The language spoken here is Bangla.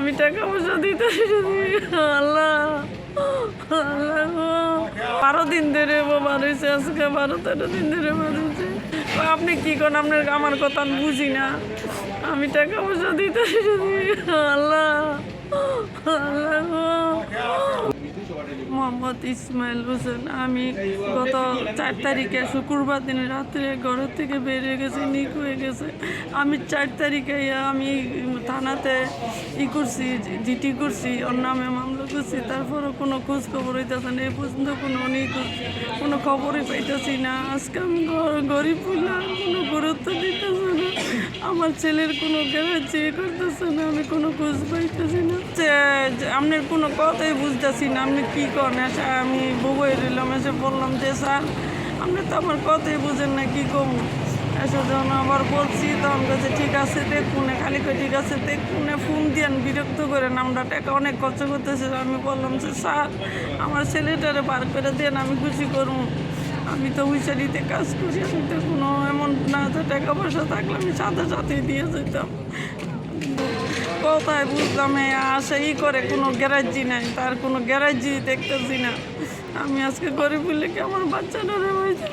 আমি টাকা পয়সা দিতে আল্লাহ আল্লাহ 12 দিন ধরে বার হয়েছে, আজকে 12-13 দিন ধরে বার হয়েছে। আপনি কি করেন? আপনার আমার কথা আমি বুঝি না। আমি টাকা পয়সা দিতে আল্লাহ আল্লাহ। মোহাম্মদ ইসমাইল হোসেন। আমি গত 4 তারিখে শুক্রবার দিন রাত্রে ঘরের থেকে বেরিয়ে গেছি, নিক হয়ে গেছে। আমি 4 তারিখে আমি থানাতে করছি, জিটি করছি, ওর নামে মামলা করছি। তারপরও কোনো খোঁজ খবর হইতেছে না, এই পর্যন্ত কোনো খবরই পাইতেছি না। আজকে আমি গরিব হইলাম, কোনো গুরুত্ব দিতেছে না। আমার ছেলের কোনো গ্যারান্টি করতেছে না, আমি কোনো খোঁজ পাইতেছি না। আপনার কোনো কথাই বুঝতেছি না, আপনি কী করেন? আমি বউয়ে রইলাম, এসে বললাম যে স্যার আপনি তো আমার কথাই বুঝেন না, কী করবো? এসে যখন আবার বলছি তখন কাছে ঠিক আছে দেখুন, খালি করে ঠিক আছে দেখুন, ফোন দিয়ে বিরক্ত করেন, আমরা টাকা অনেক খরচ করতেছি। আমি বললাম যে স্যার আমার ছেলেটারে বার করে দেন, আমি খুশি করবো। আমি তো হুইসারিতে কাজ করি, আমি তো কোনো এমন না যে টাকা পয়সা থাকলে আমি সাথে সাথেই দিয়ে যেতাম। কোথায় বুঝলাম আশাই করে, কোনো গ্যারান্টি নাই, তার কোনো গ্যারান্টি দেখতেছি না। আমি আজকে গরিব বললে কি আমার বাচ্চাটারে হয়েছে।